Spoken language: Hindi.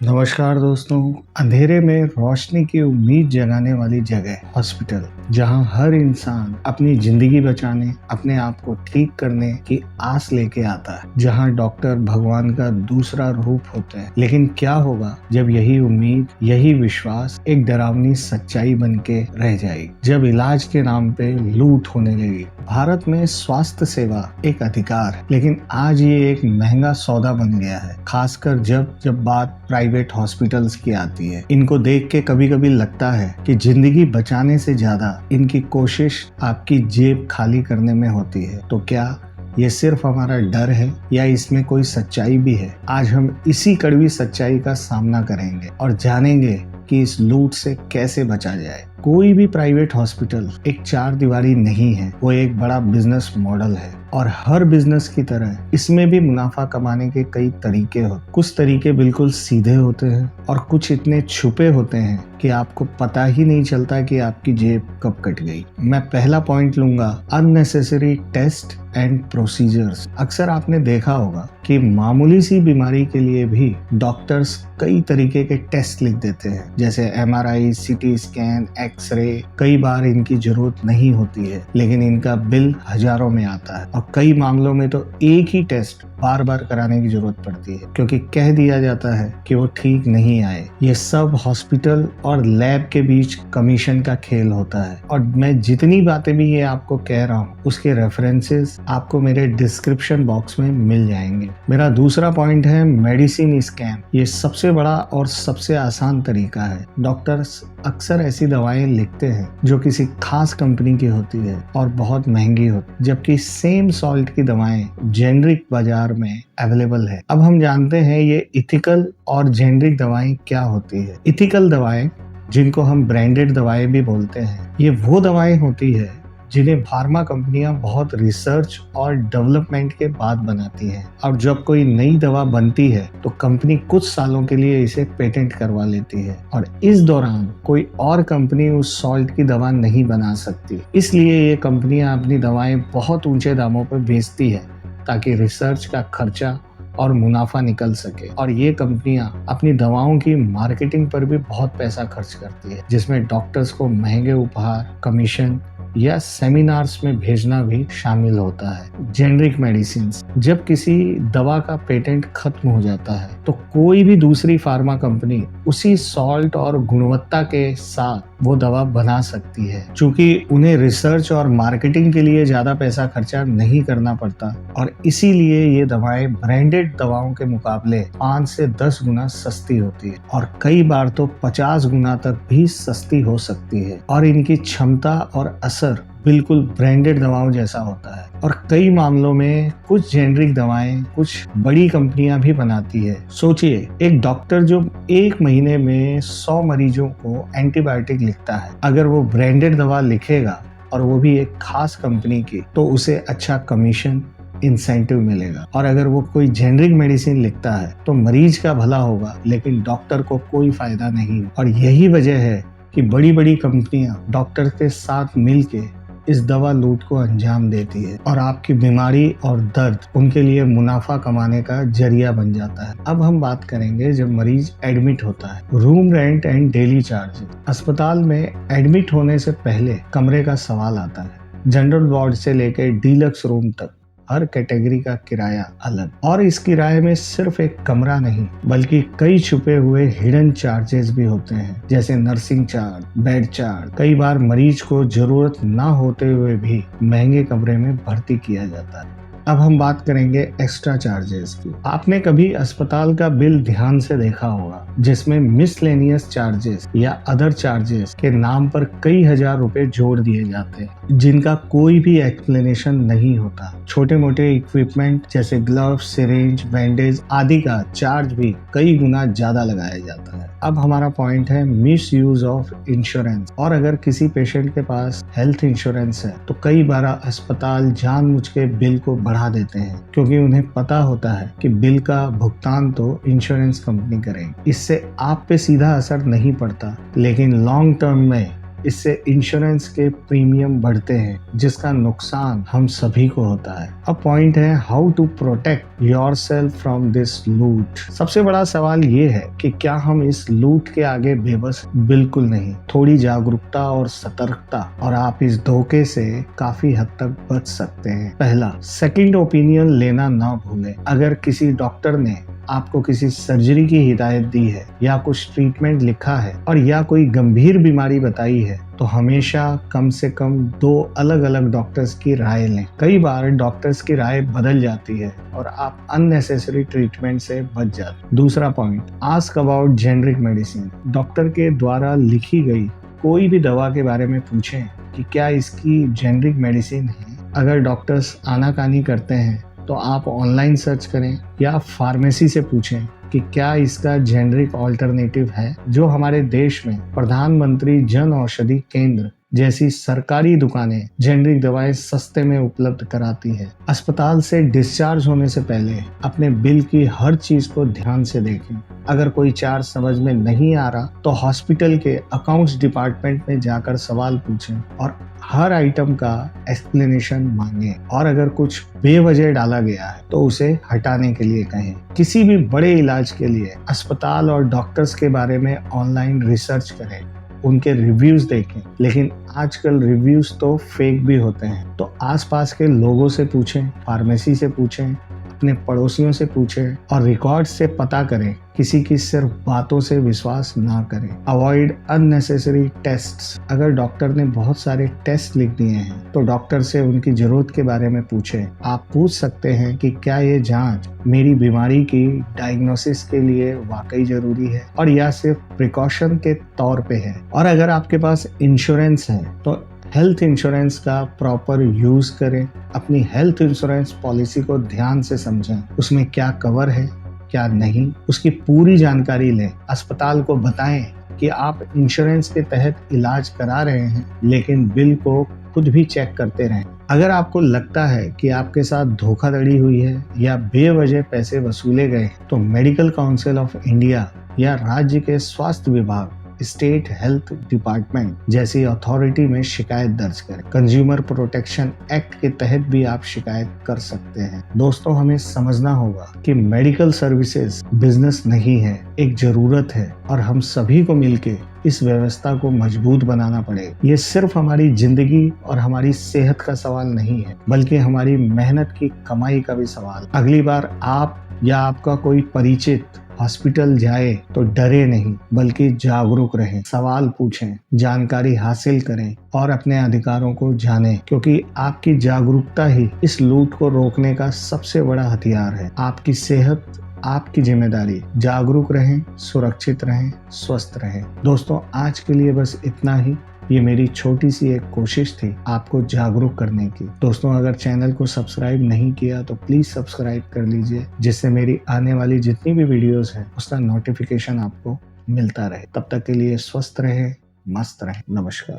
नमस्कार दोस्तों। अंधेरे में रोशनी की उम्मीद जगाने वाली जगह हॉस्पिटल, जहां हर इंसान अपनी जिंदगी बचाने, अपने आप को ठीक करने की आस लेके आता है, जहां डॉक्टर भगवान का दूसरा रूप होते हैं। लेकिन क्या होगा जब यही उम्मीद, यही विश्वास एक डरावनी सच्चाई बन के रह जाएगी, जब इलाज के नाम पे लूट होने लगी। भारत में स्वास्थ्य सेवा एक अधिकार है, लेकिन आज ये एक महंगा सौदा बन गया है, खासकर जब बात प्राइवेट हॉस्पिटल्स की आती है। इनको देख के कभी कभी लगता है कि जिंदगी बचाने से ज्यादा इनकी कोशिश आपकी जेब खाली करने में होती है। तो क्या ये सिर्फ हमारा डर है या इसमें कोई सच्चाई भी है? आज हम इसी कड़वी सच्चाई का सामना करेंगे और जानेंगे कि इस लूट से कैसे बचा जाए। कोई भी प्राइवेट हॉस्पिटल एक चार दीवारी नहीं है, वो एक बड़ा बिजनेस मॉडल है। और हर बिजनेस की तरह इसमें भी मुनाफा कमाने के कई तरीके होते। कुछ तरीके बिल्कुल सीधे होते हैं और कुछ इतने छुपे होते हैं कि आपको पता ही नहीं चलता कि आपकी जेब कब कट गई। मैं पहला पॉइंट लूंगा, अननेसेसरी टेस्ट एंड प्रोसीजर्स। अक्सर आपने देखा होगा कि मामूली सी बीमारी के लिए भी डॉक्टर्स कई तरीके के टेस्ट लिख देते हैं, जैसे MRI, CT स्कैन, एक्सरे। कई बार इनकी जरूरत नहीं होती है, लेकिन इनका बिल हजारों में आता है। और कई मामलों में तो एक ही टेस्ट बार बार कराने की जरूरत पड़ती है, क्योंकि कह दिया जाता है कि वो ठीक नहीं आए। ये सब हॉस्पिटल और लैब के बीच कमीशन का खेल होता है। और मैं जितनी बातें भी ये आपको कह रहा हूँ, उसके रेफरेंसेस आपको मेरे डिस्क्रिप्शन बॉक्स में मिल जाएंगे। मेरा दूसरा पॉइंट है मेडिसिन स्कैम। ये सबसे बड़ा और सबसे आसान तरीका है। डॉक्टर्स अक्सर ऐसी दवाएं लिखते हैं जो किसी खास कंपनी की होती है और बहुत महंगी होती, जबकि सेम सॉल्ट की दवाएं जेनरिक बाजार में अवेलेबल है। अब हम जानते हैं ये इथिकल और जेनरिक दवाएं क्या होती है। इथिकल दवाएं, जिनको हम ब्रांडेड दवाएं भी बोलते हैं, ये वो दवाएं होती है जिन्हें फार्मा कंपनियां बहुत रिसर्च और डेवलपमेंट के बाद बनाती हैं। और जब कोई नई दवा बनती है तो कंपनी कुछ सालों के लिए इसे पेटेंट करवा लेती है, और इस दौरान कोई और कंपनी उस सॉल्ट की दवा नहीं बना सकती। इसलिए ये कंपनियां अपनी दवाएं बहुत ऊंचे दामों पर बेचती है, ताकि रिसर्च का खर्चा और मुनाफा निकल सके। और ये कंपनियां अपनी दवाओं की मार्केटिंग पर भी बहुत पैसा खर्च करती है, जिसमें डॉक्टर्स को महंगे उपहार, कमीशन या सेमिनार्स में भेजना भी शामिल होता है। जेनरिक मेडिसिन, जब किसी दवा का पेटेंट खत्म हो जाता है तो कोई भी दूसरी फार्मा कंपनी उसी सॉल्ट और गुणवत्ता के साथ वो दवा बना सकती है। चूंकि उन्हें रिसर्च और मार्केटिंग के लिए ज्यादा पैसा खर्चा नहीं करना पड़ता, और इसीलिए ये दवाएं ब्रांडेड दवाओं के मुकाबले 5 से 10 गुना सस्ती होती है, और कई बार तो 50 गुना तक भी सस्ती हो सकती है। और इनकी क्षमता और असर बिल्कुल ब्रांडेड दवाओं जैसा होता है। और कई मामलों में कुछ जेनरिक दवाएं कुछ बड़ी कंपनियां भी बनाती है। सोचिए, एक डॉक्टर जो एक महीने में 100 मरीजों को एंटीबायोटिक लिखता है, अगर वो ब्रांडेड दवा लिखेगा और वो भी एक खास कंपनी की, तो उसे अच्छा कमीशन, इंसेंटिव मिलेगा। और अगर वो कोई जेनरिक मेडिसिन लिखता है तो मरीज का भला होगा, लेकिन डॉक्टर को कोई फायदा नहीं। और यही वजह है कि बड़ी बड़ी कंपनियां डॉक्टर के साथ मिलके इस दवा लूट को अंजाम देती है, और आपकी बीमारी और दर्द उनके लिए मुनाफा कमाने का जरिया बन जाता है। अब हम बात करेंगे जब मरीज एडमिट होता है, room rent and daily charges. अस्पताल में एडमिट होने से पहले कमरे का सवाल आता है। जनरल वार्ड से लेकर डीलक्स रूम तक हर कैटेगरी का किराया अलग, और इस किराए में सिर्फ एक कमरा नहीं बल्कि कई छुपे हुए हिडन चार्जेस भी होते हैं, जैसे नर्सिंग चार्ज, बेड चार्ज। कई बार मरीज को जरूरत ना होते हुए भी महंगे कमरे में भर्ती किया जाता है। अब हम बात करेंगे एक्स्ट्रा चार्जेस की। आपने कभी अस्पताल का बिल ध्यान से देखा होगा, जिसमें मिसलेनियस चार्जेस या अदर चार्जेस के नाम पर कई हजार रुपए जोड़ दिए जाते हैं, जिनका कोई भी एक्सप्लेनेशन नहीं होता। छोटे मोटे इक्विपमेंट जैसे ग्लव्स, सिरिंज, बैंडेज आदि का चार्ज भी कई गुना ज्यादा लगाया जाता है। अब हमारा पॉइंट है मिस यूज ऑफ इंश्योरेंस। और अगर किसी पेशेंट के पास हेल्थ इंश्योरेंस है तो कई बार अस्पताल जानबूझ के बिल को बढ़ा देते हैं, क्योंकि उन्हें पता होता है कि बिल का भुगतान तो इंश्योरेंस कंपनी करेगी। इससे आप पे सीधा असर नहीं पड़ता, लेकिन लॉन्ग टर्म में इससे इंश्योरेंस के प्रीमियम बढ़ते हैं, जिसका नुकसान हम सभी को होता है। अब पॉइंट है how to protect yourself from this loot. सबसे बड़ा सवाल ये है कि क्या हम इस लूट के आगे बेबस? बिल्कुल नहीं। थोड़ी जागरूकता और सतर्कता और आप इस धोखे से काफी हद तक बच सकते हैं। पहला, सेकंड ओपिनियन लेना ना भूलें। अगर किसी डॉक्टर ने आपको किसी सर्जरी की हिदायत दी है या कुछ ट्रीटमेंट लिखा है और या कोई गंभीर बीमारी बताई है, तो हमेशा कम से कम 2 अलग अलग डॉक्टर्स की राय लें। कई बार डॉक्टर्स की राय बदल जाती है और आप अननेसेसरी ट्रीटमेंट से बच जाते। दूसरा point, ask about generic medicine. Doctor के द्वारा लिखी गई कोई भी दवा के बारे में पूछें कि क्या इसकी जेनरिक मेडिसिन है। अगर डॉक्टर्स आनाकानी करते हैं तो आप ऑनलाइन सर्च करें या फार्मेसी से पूछें कि क्या इसका जेनरिक ऑल्टरनेटिव है। जो हमारे देश में प्रधानमंत्री जन औषधि केंद्र जैसी सरकारी दुकानें जेनरिक दवाएं सस्ते में उपलब्ध कराती है। अस्पताल से डिस्चार्ज होने से पहले अपने बिल की हर चीज को ध्यान से देखें। अगर कोई चार्ज समझ में नहीं आ रहा तो हॉस्पिटल के अकाउंट्स डिपार्टमेंट में जाकर सवाल पूछें और हर आइटम का एक्सप्लेनेशन मांगे। और अगर कुछ बेवजह डाला गया है तो उसे हटाने के लिए कहें। किसी भी बड़े इलाज के लिए अस्पताल और डॉक्टर्स के बारे में ऑनलाइन रिसर्च करें, उनके रिव्यूज देखें। लेकिन आजकल रिव्यूज तो फेक भी होते हैं, तो आसपास के लोगों से पूछें, फार्मेसी से पूछें, अपने पड़ोसियों से पूछें और रिकॉर्ड से पता करें। किसी की सिर्फ बातों से विश्वास ना करें। Avoid unnecessary tests. अगर डॉक्टर ने बहुत सारे टेस्ट लिख दिए हैं तो डॉक्टर से उनकी जरूरत के बारे में पूछें। आप पूछ सकते हैं कि क्या ये जांच मेरी बीमारी की डायग्नोसिस के लिए वाकई जरूरी है और या सिर्फ प्रिकॉशन के तौर पे है। और अगर आपके पास इंश्योरेंस है तो हेल्थ इंश्योरेंस का प्रॉपर यूज करें। अपनी हेल्थ इंश्योरेंस पॉलिसी को ध्यान से समझें, उसमें क्या कवर है क्या नहीं, उसकी पूरी जानकारी लें। अस्पताल को बताएं कि आप इंश्योरेंस के तहत इलाज करा रहे हैं, लेकिन बिल को खुद भी चेक करते रहें। अगर आपको लगता है कि आपके साथ धोखाधड़ी हुई है या बेवजह पैसे वसूले गए, तो मेडिकल काउंसिल ऑफ इंडिया या राज्य के स्वास्थ्य विभाग, स्टेट हेल्थ डिपार्टमेंट जैसी अथॉरिटी में शिकायत दर्ज करें। कंज्यूमर प्रोटेक्शन एक्ट के तहत भी आप शिकायत कर सकते हैं। दोस्तों, हमें समझना होगा कि मेडिकल सर्विसेज बिजनेस नहीं है, एक जरूरत है और हम सभी को मिलके इस व्यवस्था को मजबूत बनाना पड़ेगा। ये सिर्फ हमारी जिंदगी और हमारी सेहत का सवाल नहीं है, बल्कि हमारी मेहनत की कमाई का भी सवाल। अगली बार आप या आपका कोई परिचित हॉस्पिटल जाए तो डरे नहीं, बल्कि जागरूक रहें, सवाल पूछें, जानकारी हासिल करें और अपने अधिकारों को जानें, क्योंकि आपकी जागरूकता ही इस लूट को रोकने का सबसे बड़ा हथियार है। आपकी सेहत आपकी जिम्मेदारी। जागरूक रहें, सुरक्षित रहें, स्वस्थ रहें। दोस्तों, आज के लिए बस इतना ही। ये मेरी छोटी सी एक कोशिश थी आपको जागरूक करने की। दोस्तों, अगर चैनल को सब्सक्राइब नहीं किया तो प्लीज सब्सक्राइब कर लीजिए, जिससे मेरी आने वाली जितनी भी वीडियोस हैं उसका नोटिफिकेशन आपको मिलता रहे। तब तक के लिए स्वस्थ रहे, मस्त रहे। नमस्कार।